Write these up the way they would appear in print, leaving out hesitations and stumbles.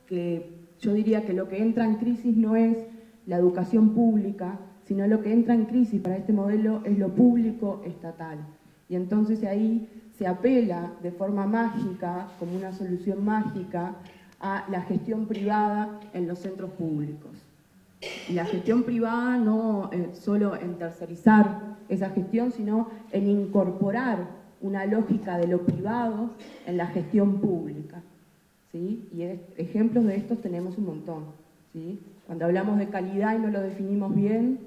que yo diría que lo que entra en crisis no es la educación pública, sino lo que entra en crisis para este modelo es lo público estatal. Y entonces ahí se apela de forma mágica, como una solución mágica, a la gestión privada en los centros públicos. Y la gestión privada no solo en tercerizar esa gestión, sino en incorporar una lógica de lo privado en la gestión pública, ¿sí? Y ejemplos de estos tenemos un montón, ¿sí? Cuando hablamos de calidad y no lo definimos bien,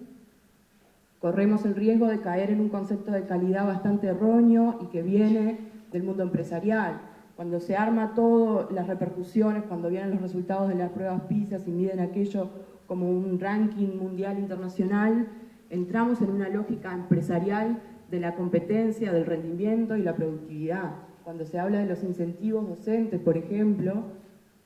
corremos el riesgo de caer en un concepto de calidad bastante erróneo y que viene del mundo empresarial. Cuando se arma todo, las repercusiones, cuando vienen los resultados de las pruebas PISA y miden aquello como un ranking mundial internacional, entramos en una lógica empresarial de la competencia, del rendimiento y la productividad. Cuando se habla de los incentivos docentes, por ejemplo,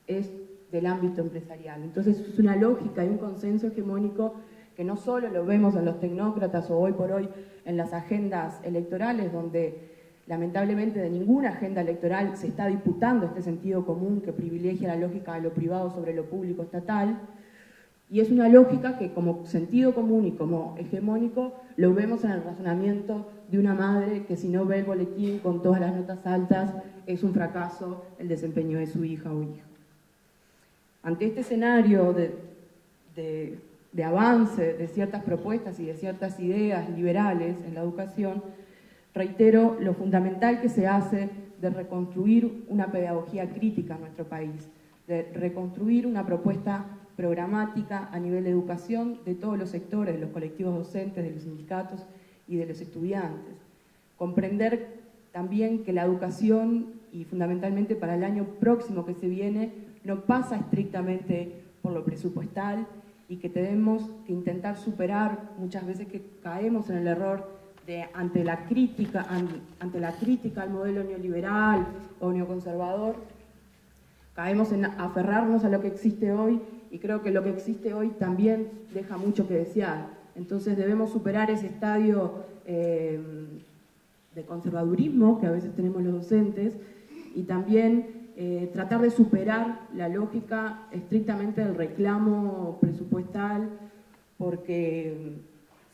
es del ámbito empresarial. Entonces es una lógica y un consenso hegemónico que no solo lo vemos en los tecnócratas o hoy por hoy en las agendas electorales, donde lamentablemente de ninguna agenda electoral se está disputando este sentido común que privilegia la lógica de lo privado sobre lo público estatal, y es una lógica que como sentido común y como hegemónico lo vemos en el razonamiento de una madre que si no ve el boletín con todas las notas altas es un fracaso el desempeño de su hija o hijo. Ante este escenario de avance de ciertas propuestas y de ciertas ideas liberales en la educación, reitero lo fundamental que se hace de reconstruir una pedagogía crítica en nuestro país, de reconstruir una propuesta programática a nivel de educación de todos los sectores, de los colectivos docentes, de los sindicatos y de los estudiantes. Comprender también que la educación, y fundamentalmente para el año próximo que se viene, no pasa estrictamente por lo presupuestal y que tenemos que intentar superar, muchas veces que caemos en el error de ante la crítica al modelo neoliberal o neoconservador, caemos en aferrarnos a lo que existe hoy, y creo que lo que existe hoy también deja mucho que desear. Entonces debemos superar ese estadio de conservadurismo que a veces tenemos los docentes y también tratar de superar la lógica estrictamente del reclamo presupuestal, porque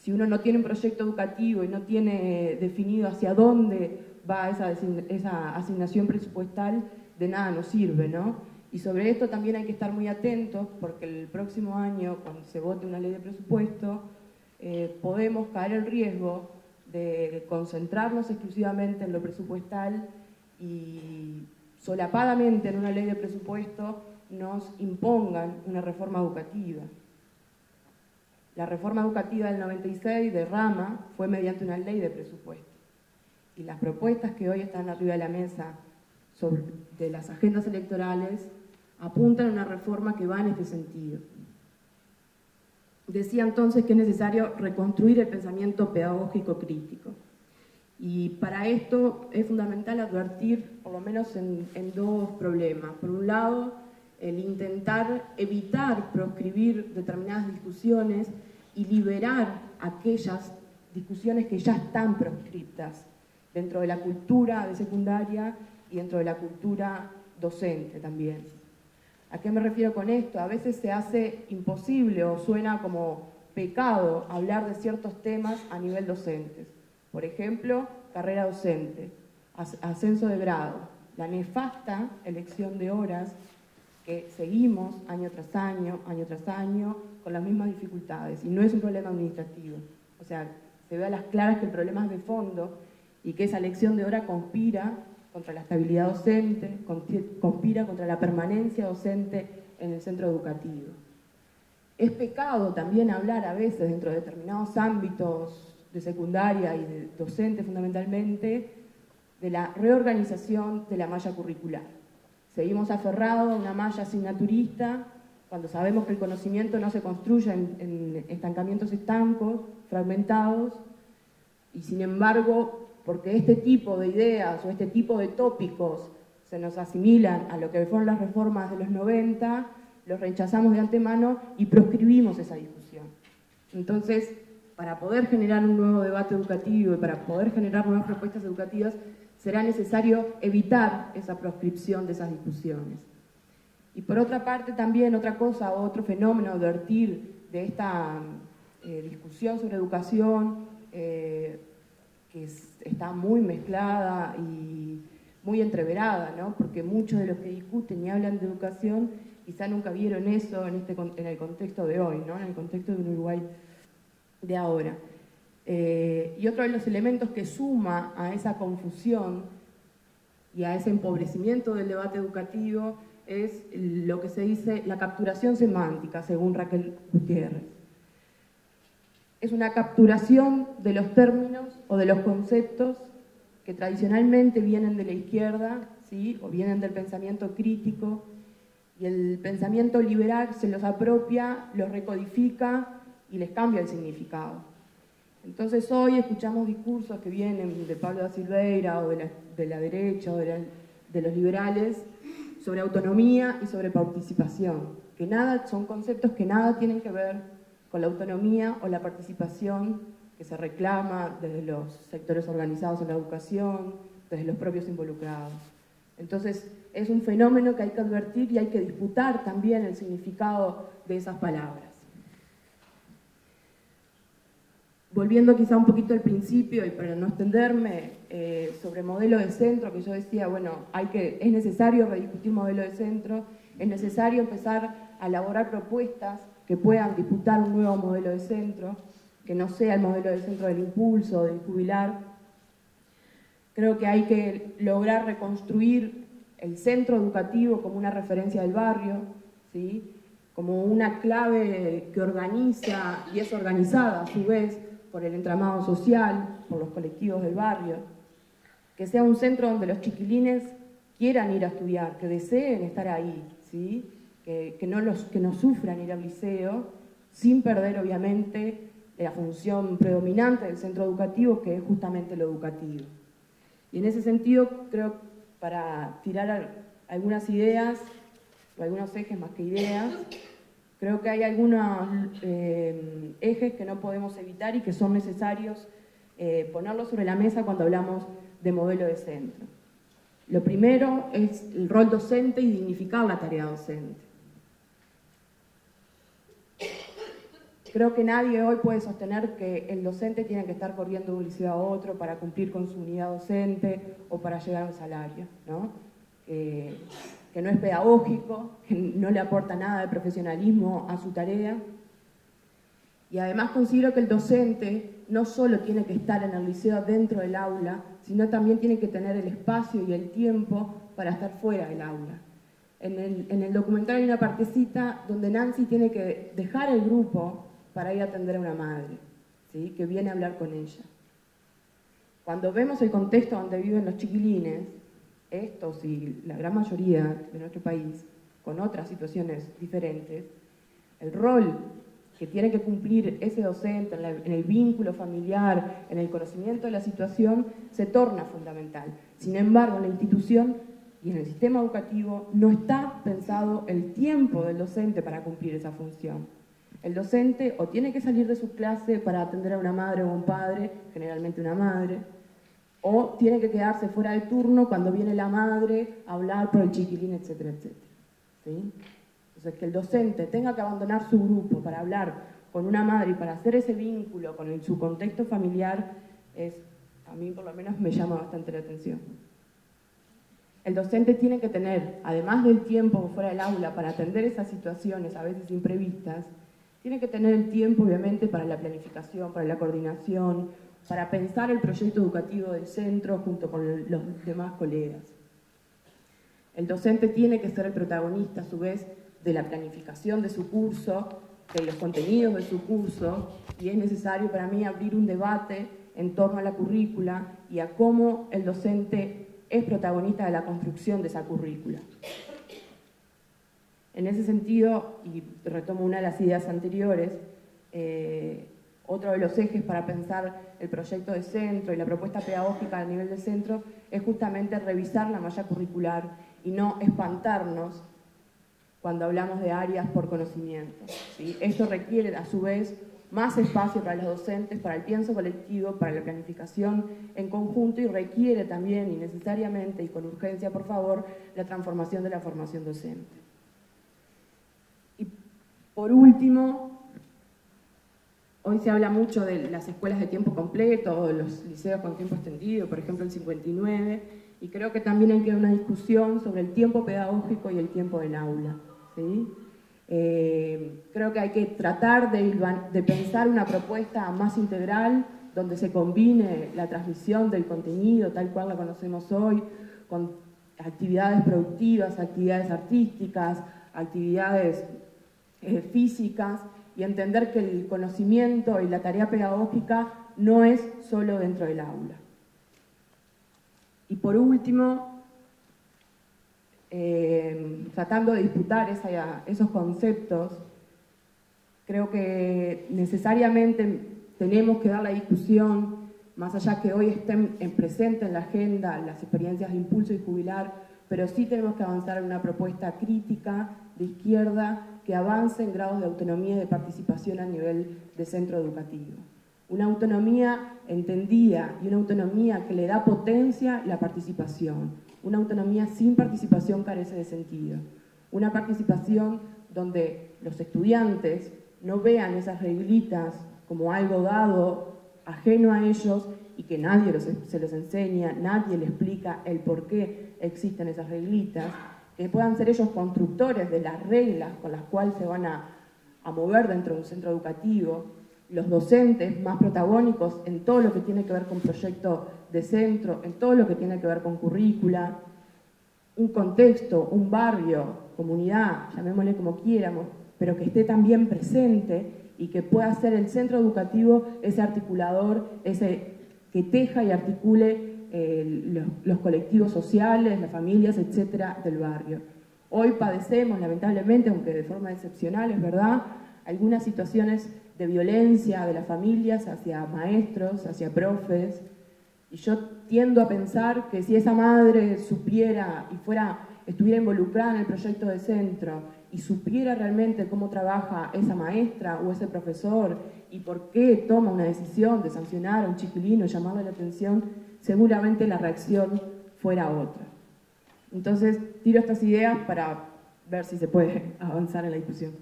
si uno no tiene un proyecto educativo y no tiene definido hacia dónde va esa asignación presupuestal, de nada nos sirve, ¿no? Y sobre esto también hay que estar muy atentos, porque el próximo año, cuando se vote una ley de presupuesto, podemos caer en riesgo de concentrarnos exclusivamente en lo presupuestal y solapadamente en una ley de presupuesto nos impongan una reforma educativa. La reforma educativa del 96 de Rama fue mediante una ley de presupuesto. Y las propuestas que hoy están arriba de la mesa de las agendas electorales apuntan a una reforma que va en este sentido. Decía entonces que es necesario reconstruir el pensamiento pedagógico crítico. Y para esto es fundamental advertir, por lo menos en dos problemas. Por un lado, el intentar evitar proscribir determinadas discusiones y liberar aquellas discusiones que ya están proscriptas dentro de la cultura de secundaria y dentro de la cultura docente también. ¿A qué me refiero con esto? A veces se hace imposible o suena como pecado hablar de ciertos temas a nivel docente. Por ejemplo, carrera docente, ascenso de grado, la nefasta elección de horas que seguimos año tras año, con las mismas dificultades. Y no es un problema administrativo. O sea, se ve a las claras que el problema es de fondo y que esa elección de hora conspira contra la estabilidad docente, conspira contra la permanencia docente en el centro educativo. Es pecado también hablar a veces dentro de determinados ámbitos de secundaria y de docente fundamentalmente, de la reorganización de la malla curricular. Seguimos aferrados a una malla asignaturista cuando sabemos que el conocimiento no se construye en estancamientos estancos, fragmentados, y sin embargo, porque este tipo de ideas o este tipo de tópicos se nos asimilan a lo que fueron las reformas de los 90, los rechazamos de antemano y proscribimos esa discusión. Entonces, para poder generar un nuevo debate educativo y para poder generar nuevas propuestas educativas, será necesario evitar esa proscripción de esas discusiones. Y por otra parte también otra cosa, otro fenómeno a advertir de esta discusión sobre educación, que está muy mezclada y muy entreverada, ¿no? Porque muchos de los que discuten y hablan de educación quizá nunca vieron eso en el contexto de hoy, ¿no? En el contexto de un Uruguay de ahora. Y otro de los elementos que suma a esa confusión y a ese empobrecimiento del debate educativo es lo que se dice la capturación semántica, según Raquel Gutiérrez. Es una capturación de los términos o de los conceptos que tradicionalmente vienen de la izquierda, ¿sí? O vienen del pensamiento crítico, y el pensamiento liberal se los apropia, los recodifica y les cambia el significado. Entonces hoy escuchamos discursos que vienen de Pablo da Silveira o de la derecha o de los liberales sobre autonomía y sobre participación, que son conceptos que nada tienen que ver con la autonomía o la participación que se reclama desde los sectores organizados en la educación, desde los propios involucrados. Entonces es un fenómeno que hay que advertir y hay que disputar también el significado de esas palabras. Volviendo quizá un poquito al principio y para no extenderme, sobre modelo de centro, que yo decía, bueno, es necesario rediscutir modelo de centro, es necesario empezar a elaborar propuestas que puedan disputar un nuevo modelo de centro, que no sea el modelo de centro del impulso, del jubilar. Creo que hay que lograr reconstruir el centro educativo como una referencia del barrio, ¿sí? Como una clave que organiza y es organizada a su vez por el entramado social, por los colectivos del barrio, que sea un centro donde los chiquilines quieran ir a estudiar, que deseen estar ahí, ¿sí? Que no sufran ir al liceo, sin perder obviamente la función predominante del centro educativo, que es justamente lo educativo. Y en ese sentido, creo, para tirar algunas ideas, o algunos ejes más que ideas, creo que hay algunos ejes que no podemos evitar y que son necesarios ponerlos sobre la mesa cuando hablamos de modelo de centro. Lo primero es el rol docente y dignificar la tarea docente. Creo que nadie hoy puede sostener que el docente tiene que estar corriendo de un liceo a otro para cumplir con su unidad docente o para llegar a un salario, ¿no? Que no es pedagógico, que no le aporta nada de profesionalismo a su tarea. Y además considero que el docente no solo tiene que estar en el liceo dentro del aula, sino también tiene que tener el espacio y el tiempo para estar fuera del aula. En el documental hay una partecita donde Nancy tiene que dejar el grupo para ir a atender a una madre, ¿sí? Que viene a hablar con ella. Cuando vemos el contexto donde viven los chiquilines, estos y la gran mayoría de nuestro país, con otras situaciones diferentes, el rol que tiene que cumplir ese docente en el vínculo familiar, en el conocimiento de la situación, se torna fundamental. Sin embargo, en la institución y en el sistema educativo no está pensado el tiempo del docente para cumplir esa función. El docente o tiene que salir de su clase para atender a una madre o un padre, generalmente una madre, o tiene que quedarse fuera de turno cuando viene la madre a hablar por el chiquilín, etcétera, etcétera. ¿Sí? Entonces, que el docente tenga que abandonar su grupo para hablar con una madre y para hacer ese vínculo con su contexto familiar, a mí por lo menos me llama bastante la atención. El docente tiene que tener, además del tiempo fuera del aula para atender esas situaciones a veces imprevistas, tiene que tener el tiempo obviamente para la planificación, para la coordinación, para pensar el proyecto educativo del centro junto con los demás colegas. El docente tiene que ser el protagonista a su vez de la planificación de su curso, de los contenidos de su curso, y es necesario para mí abrir un debate en torno a la currícula y a cómo el docente es protagonista de la construcción de esa currícula. En ese sentido, y retomo una de las ideas anteriores, otro de los ejes para pensar el proyecto de centro y la propuesta pedagógica a nivel de centro es justamente revisar la malla curricular y no espantarnos cuando hablamos de áreas por conocimiento, ¿sí? Esto requiere, a su vez, más espacio para los docentes, para el pienso colectivo, para la planificación en conjunto y requiere también, y necesariamente, y con urgencia, por favor, la transformación de la formación docente. por último, hoy se habla mucho de las escuelas de tiempo completo o los liceos con tiempo extendido, por ejemplo el 59, y creo que también hay que dar una discusión sobre el tiempo pedagógico y el tiempo del aula, ¿sí? Creo que hay que tratar de pensar una propuesta más integral donde se combine la transmisión del contenido tal cual la conocemos hoy con actividades productivas, actividades artísticas, actividades físicas, y entender que el conocimiento y la tarea pedagógica no es solo dentro del aula. Y por último, tratando de disputar esos conceptos, creo que necesariamente tenemos que dar la discusión, más allá que hoy estén presentes en la agenda las experiencias de impulso y jubilar, pero sí tenemos que avanzar en una propuesta crítica de izquierda que avance en grados de autonomía y de participación a nivel de centro educativo. Una autonomía entendida y una autonomía que le da potencia a la participación. Una autonomía sin participación carece de sentido. Una participación donde los estudiantes no vean esas reglitas como algo dado, ajeno a ellos, y que nadie se los enseña, nadie les explica el por qué existen esas reglitas, que puedan ser ellos constructores de las reglas con las cuales se van a mover dentro de un centro educativo, los docentes más protagónicos en todo lo que tiene que ver con proyecto de centro, en todo lo que tiene que ver con currícula, un contexto, un barrio, comunidad, llamémosle como quieramos, pero que esté también presente y que pueda ser el centro educativo ese articulador, ese que teja y articule los colectivos sociales, las familias, etcétera, del barrio. Hoy padecemos, lamentablemente, aunque de forma excepcional, es verdad, algunas situaciones de violencia de las familias hacia maestros, hacia profes, y yo tiendo a pensar que si esa madre supiera y estuviera involucrada en el proyecto de centro y supiera realmente cómo trabaja esa maestra o ese profesor y por qué toma una decisión de sancionar a un chiquilino y llamarle la atención, seguramente la reacción fuera otra. Entonces, tiro estas ideas para ver si se puede avanzar en la discusión.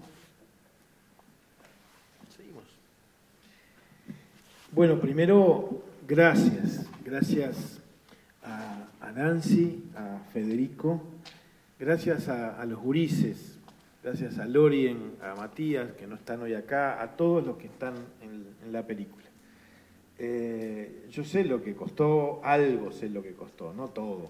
Seguimos. Bueno, primero, gracias. Gracias a Nancy, a Federico, gracias a los gurises, gracias a Lorien, a Matías, que no están hoy acá, a todos los que están en la película. Yo sé lo que costó, algo sé lo que costó, no todo.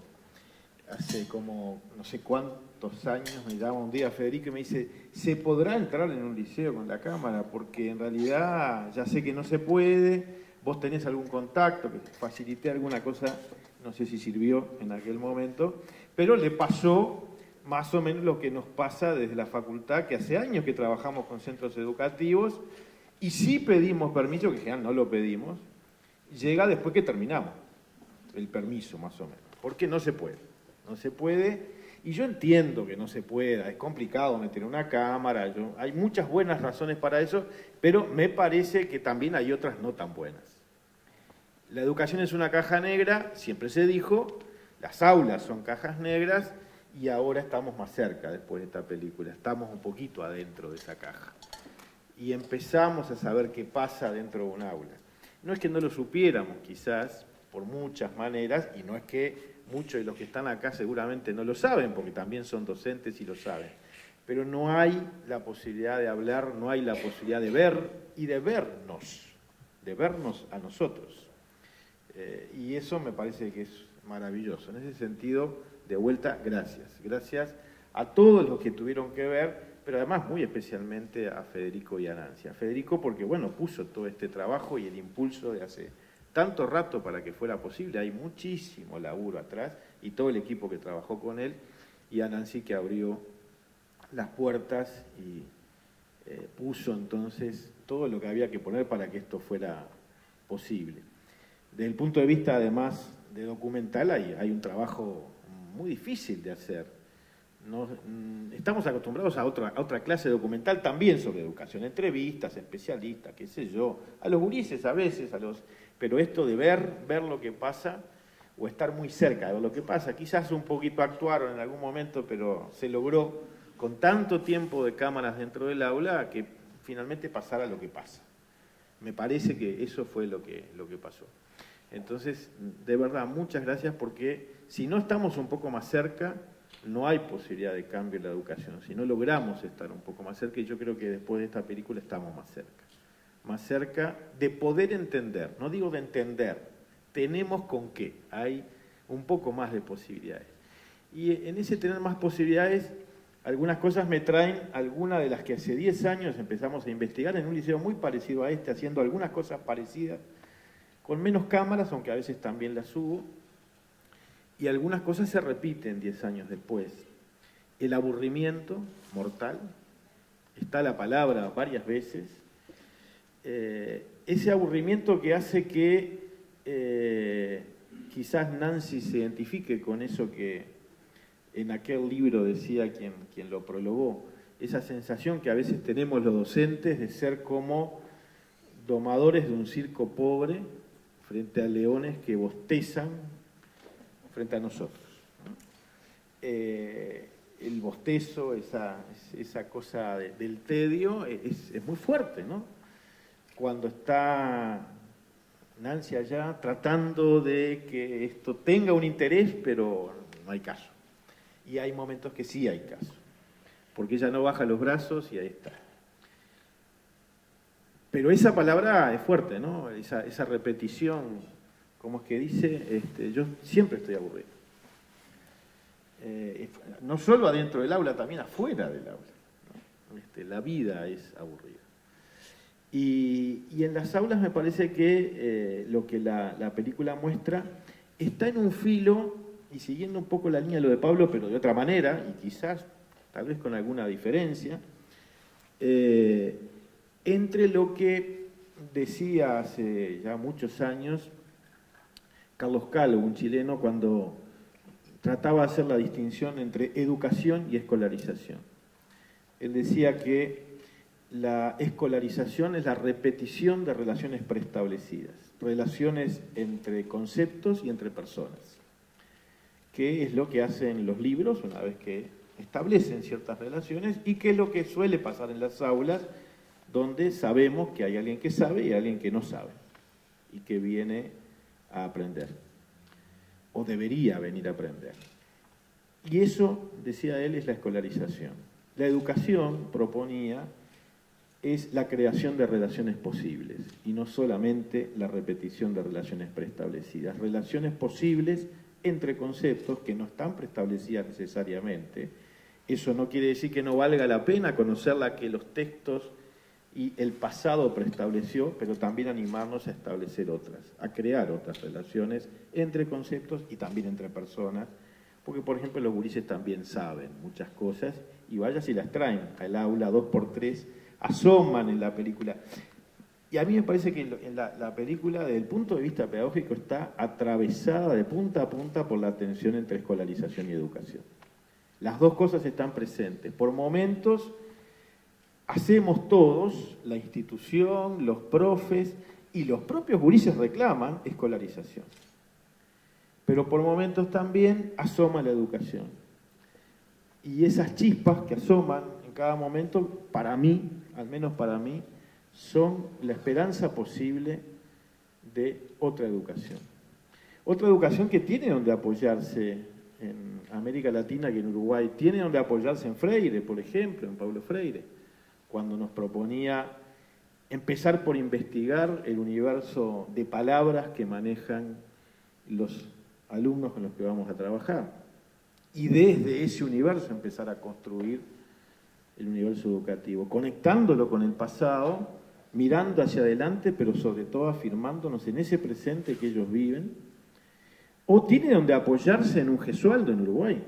Hace como no sé cuántos años me llama un día Federico y me dice, ¿se podrá entrar en un liceo con la cámara? Porque en realidad ya sé que no se puede, vos tenés algún contacto, que facilité alguna cosa, no sé si sirvió en aquel momento, pero le pasó más o menos lo que nos pasa desde la facultad, que hace años que trabajamos con centros educativos y sí pedimos permiso, que en general no lo pedimos, llega después que terminamos el permiso más o menos, porque no se puede, no se puede, y yo entiendo que no se pueda, es complicado meter una cámara, hay muchas buenas razones para eso, pero me parece que también hay otras no tan buenas. La educación es una caja negra, siempre se dijo, las aulas son cajas negras, y ahora estamos más cerca después de esta película, estamos un poquito adentro de esa caja, y empezamos a saber qué pasa dentro de un aula. No es que no lo supiéramos, quizás, por muchas maneras, y no es que muchos de los que están acá seguramente no lo saben, porque también son docentes y lo saben, pero no hay la posibilidad de hablar, no hay la posibilidad de ver y de vernos a nosotros. Y eso me parece que es maravilloso. En ese sentido, de vuelta, gracias. Gracias a todos los que tuvieron que ver, pero además muy especialmente a Federico y a Nancy. A Federico porque, bueno, puso todo este trabajo y el impulso de hace tanto rato para que fuera posible. Hay muchísimo laburo atrás y todo el equipo que trabajó con él, y a Nancy que abrió las puertas y puso entonces todo lo que había que poner para que esto fuera posible. Desde el punto de vista, además, de documental, hay un trabajo muy difícil de hacer. Estamos acostumbrados a otra clase de documental también sobre educación, entrevistas, especialistas, qué sé yo, a los gurises a veces, pero esto de ver lo que pasa, o estar muy cerca de lo que pasa, quizás un poquito actuaron en algún momento, pero se logró con tanto tiempo de cámaras dentro del aula, que finalmente pasara lo que pasa. Me parece que eso fue lo que pasó. Entonces, de verdad, muchas gracias, porque si no estamos un poco más cerca, no hay posibilidad de cambio en la educación. Si no logramos estar un poco más cerca, y yo creo que después de esta película estamos más cerca de poder entender, no digo de entender, tenemos con qué, hay un poco más de posibilidades. Y en ese tener más posibilidades, algunas cosas me traen, algunas de las que hace 10 años empezamos a investigar en un liceo muy parecido a este, haciendo algunas cosas parecidas, con menos cámaras, aunque a veces también las hubo, y algunas cosas se repiten 10 años después. El aburrimiento mortal, está la palabra varias veces, ese aburrimiento que hace que quizás Nancy se identifique con eso que en aquel libro decía quien lo prologó, esa sensación que a veces tenemos los docentes de ser como domadores de un circo pobre frente a leones que bostezan frente a nosotros, ¿no? El bostezo, esa cosa del tedio es muy fuerte, ¿no? Cuando está Nancy allá tratando de que esto tenga un interés, pero no hay caso. Y hay momentos que sí hay caso, porque ella no baja los brazos y ahí está. Pero esa palabra es fuerte, ¿no? Esa repetición, como es que dice, yo siempre estoy aburrido. No solo adentro del aula, también afuera del aula, ¿no? La vida es aburrida. Y en las aulas me parece que lo que la película muestra está en un filo, y siguiendo un poco la línea de lo de Pablo, pero de otra manera, y quizás, tal vez con alguna diferencia, entre lo que decía hace ya muchos años Carlos Calvo, un chileno, cuando trataba de hacer la distinción entre educación y escolarización. Él decía que la escolarización es la repetición de relaciones preestablecidas, relaciones entre conceptos y entre personas, que es lo que hacen los libros una vez que establecen ciertas relaciones y que es lo que suele pasar en las aulas, donde sabemos que hay alguien que sabe y alguien que no sabe y que viene a aprender, o debería venir a aprender. Y eso, decía él, es la escolarización. La educación, proponía, es la creación de relaciones posibles y no solamente la repetición de relaciones preestablecidas. Relaciones posibles entre conceptos que no están preestablecidas necesariamente. Eso no quiere decir que no valga la pena conocer la que los textos y el pasado preestableció, pero también animarnos a establecer otras, a crear otras relaciones entre conceptos y también entre personas, porque por ejemplo los gurises también saben muchas cosas y vaya si las traen al aula 2x3, asoman en la película. Y a mí me parece que en la película, desde el punto de vista pedagógico, está atravesada de punta a punta por la tensión entre escolarización y educación. Las dos cosas están presentes. Por momentos hacemos todos, la institución, los profes y los propios gurises reclaman escolarización. Pero por momentos también asoma la educación. Y esas chispas que asoman en cada momento, para mí, al menos para mí, son la esperanza posible de otra educación. Otra educación que tiene donde apoyarse en América Latina y en Uruguay, tiene donde apoyarse en Freire, por ejemplo, en Paulo Freire, cuando nos proponía empezar por investigar el universo de palabras que manejan los alumnos con los que vamos a trabajar. Y desde ese universo empezar a construir el universo educativo, conectándolo con el pasado, mirando hacia adelante, pero sobre todo afirmándonos en ese presente que ellos viven. O tiene donde apoyarse en un Gesualdo en Uruguay,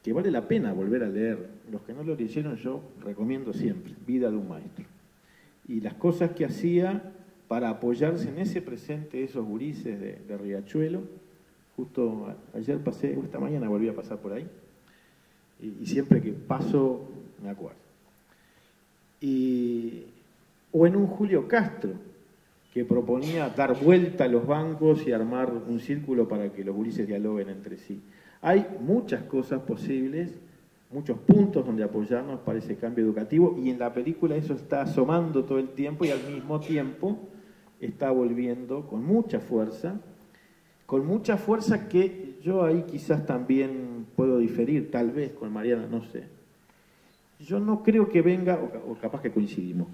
que vale la pena volver a leer. Los que no lo leyeron yo recomiendo siempre, Vida de un maestro. Y las cosas que hacía para apoyarse en ese presente de esos gurises de Riachuelo. Justo ayer pasé, esta mañana volví a pasar por ahí, y siempre que paso me acuerdo. O en un Julio Castro, que proponía dar vuelta a los bancos y armar un círculo para que los gurises dialoguen entre sí. Hay muchas cosas posibles muchos puntos donde apoyarnos para ese cambio educativo, y en la película eso está asomando todo el tiempo y al mismo tiempo está volviendo con mucha fuerza que yo ahí quizás también puedo diferir, tal vez con Mariana, no sé. Yo no creo que venga, o capaz que coincidimos,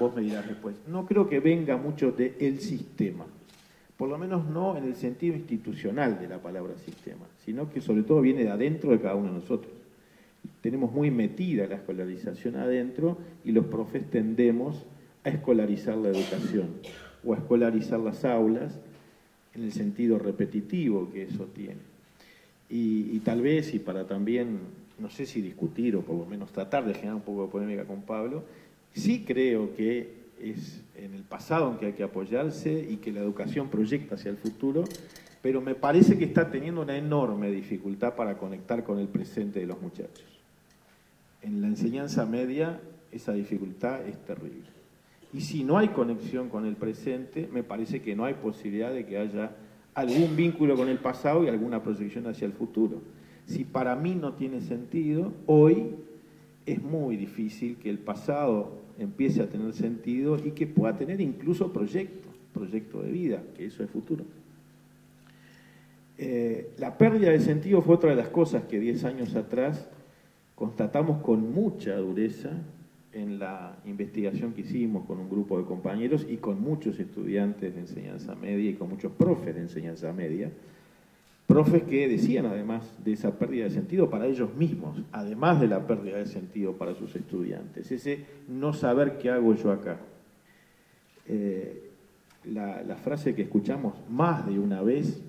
vos me dirás después, no creo que venga mucho del sistema, por lo menos no en el sentido institucional de la palabra sistema, sino que sobre todo viene de adentro de cada uno de nosotros. Tenemos muy metida la escolarización adentro y los profes tendemos a escolarizar la educación o a escolarizar las aulas en el sentido repetitivo que eso tiene. Y tal vez, y para también, no sé si discutir o por lo menos tratar de generar un poco de polémica con Pablo, sí creo que es en el pasado en que hay que apoyarse y que la educación proyecta hacia el futuro, pero me parece que está teniendo una enorme dificultad para conectar con el presente de los muchachos. En la enseñanza media esa dificultad es terrible. Y si no hay conexión con el presente, me parece que no hay posibilidad de que haya algún vínculo con el pasado y alguna proyección hacia el futuro. Si para mí no tiene sentido, hoy es muy difícil que el pasado empiece a tener sentido y que pueda tener incluso proyecto de vida, que eso es futuro. La pérdida de sentido fue otra de las cosas que 10 años atrás constatamos con mucha dureza en la investigación que hicimos con un grupo de compañeros y con muchos estudiantes de enseñanza media y con muchos profes de enseñanza media, profes que decían además de esa pérdida de sentido para ellos mismos, además de la pérdida de sentido para sus estudiantes, ese no saber qué hago yo acá. La frase que escuchamos más de una vez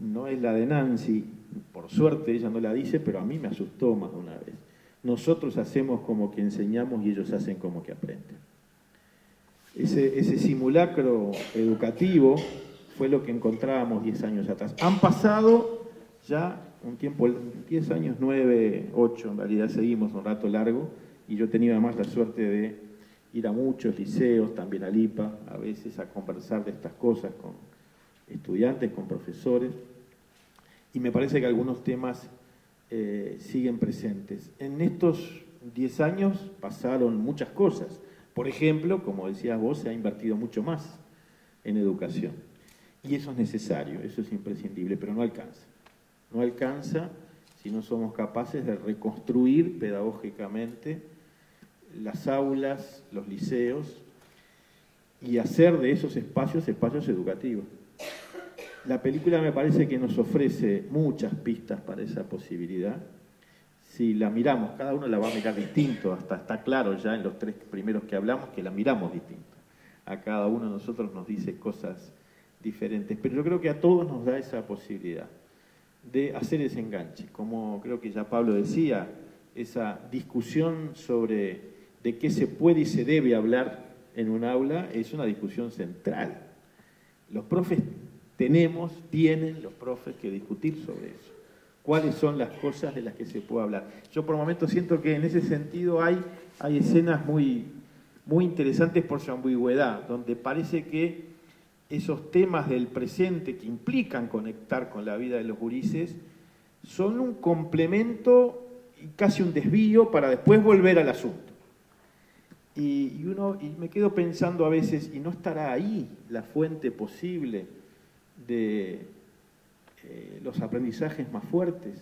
no es la de Nancy, por suerte ella no la dice, pero a mí me asustó más de una vez. Nosotros hacemos como que enseñamos y ellos hacen como que aprenden. Ese simulacro educativo fue lo que encontrábamos 10 años atrás. Han pasado ya un tiempo, 10 años, 9, 8, en realidad seguimos un rato largo, y yo he tenido además la suerte de ir a muchos liceos, también al IPA, a veces a conversar de estas cosas con estudiantes, con profesores, y me parece que algunos temas siguen presentes. En estos 10 años pasaron muchas cosas. Por ejemplo, como decías vos, se ha invertido mucho más en educación. Y eso es necesario, eso es imprescindible, pero no alcanza. No alcanza si no somos capaces de reconstruir pedagógicamente las aulas, los liceos, y hacer de esos espacios educativos. La película me parece que nos ofrece muchas pistas para esa posibilidad. Si la miramos, cada uno la va a mirar distinto, hasta está claro ya en los 3 primeros que hablamos que la miramos distinto. A cada uno de nosotros nos dice cosas diferentes, pero yo creo que a todos nos da esa posibilidad de hacer ese enganche. Como creo que ya Pablo decía, esa discusión sobre de qué se puede y se debe hablar en un aula es una discusión central. Los profes tienen los profes que discutir sobre eso. ¿Cuáles son las cosas de las que se puede hablar? Yo por momentos siento que en ese sentido hay escenas muy interesantes por su ambigüedad, donde parece que esos temas del presente que implican conectar con la vida de los gurises son un complemento y casi un desvío para después volver al asunto. Y me quedo pensando a veces, ¿y no estará ahí la fuente posible de los aprendizajes más fuertes?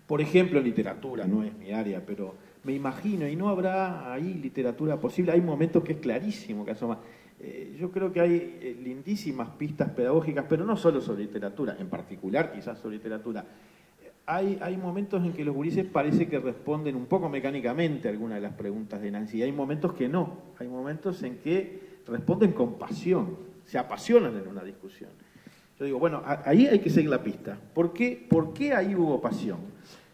Por ejemplo, literatura, no es mi área, pero me imagino, ¿y no habrá ahí literatura posible? Hay momentos que es clarísimo que asoma. Yo creo que hay lindísimas pistas pedagógicas, pero no solo sobre literatura, en particular quizás sobre literatura. Hay momentos en que los gurises parece que responden un poco mecánicamente a algunas de las preguntas de Nancy, y hay momentos que no, hay momentos en que responden con pasión, se apasionan en una discusión. Yo digo, bueno, ahí hay que seguir la pista. ¿Por qué ahí hubo pasión?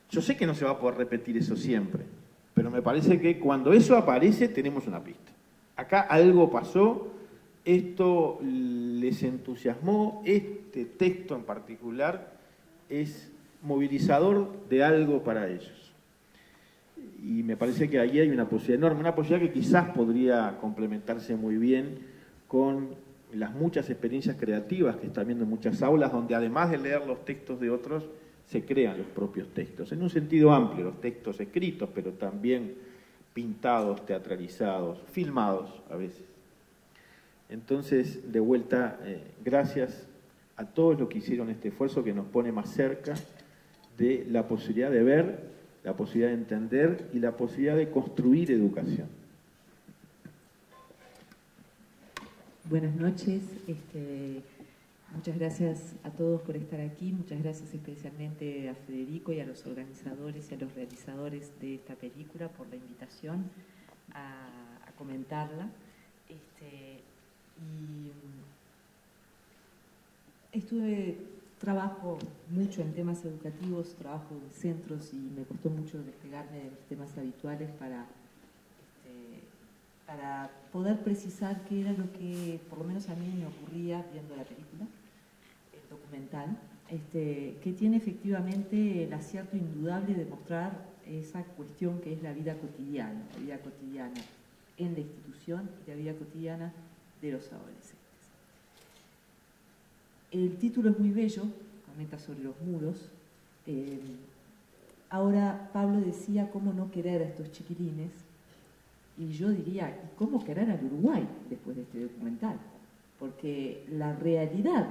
Yo sé que no se va a poder repetir eso siempre, pero me parece que cuando eso aparece tenemos una pista. Acá algo pasó, esto les entusiasmó, este texto en particular es movilizador de algo para ellos. Y me parece que ahí hay una posibilidad enorme, una posibilidad que quizás podría complementarse muy bien con las muchas experiencias creativas que están viendo en muchas aulas, donde además de leer los textos de otros, se crean los propios textos, en un sentido amplio, los textos escritos, pero también pintados, teatralizados, filmados a veces. Entonces, de vuelta, gracias a todos los que hicieron este esfuerzo que nos pone más cerca de la posibilidad de ver, la posibilidad de entender y la posibilidad de construir educación. Buenas noches. Muchas gracias a todos por estar aquí. Muchas gracias especialmente a Federico y a los organizadores y a los realizadores de esta película por la invitación a comentarla. Trabajo mucho en temas educativos, trabajo en centros y me costó mucho despegarme de los temas habituales para poder precisar qué era lo que, por lo menos a mí me ocurría viendo la película, el documental, que tiene efectivamente el acierto indudable de mostrar esa cuestión que es la vida cotidiana en la institución y la vida cotidiana de los adolescentes. El título es muy bello, Cometa sobre los muros. Ahora Pablo decía cómo no querer a estos chiquilines, y yo diría, ¿y cómo querer al Uruguay después de este documental? Porque la realidad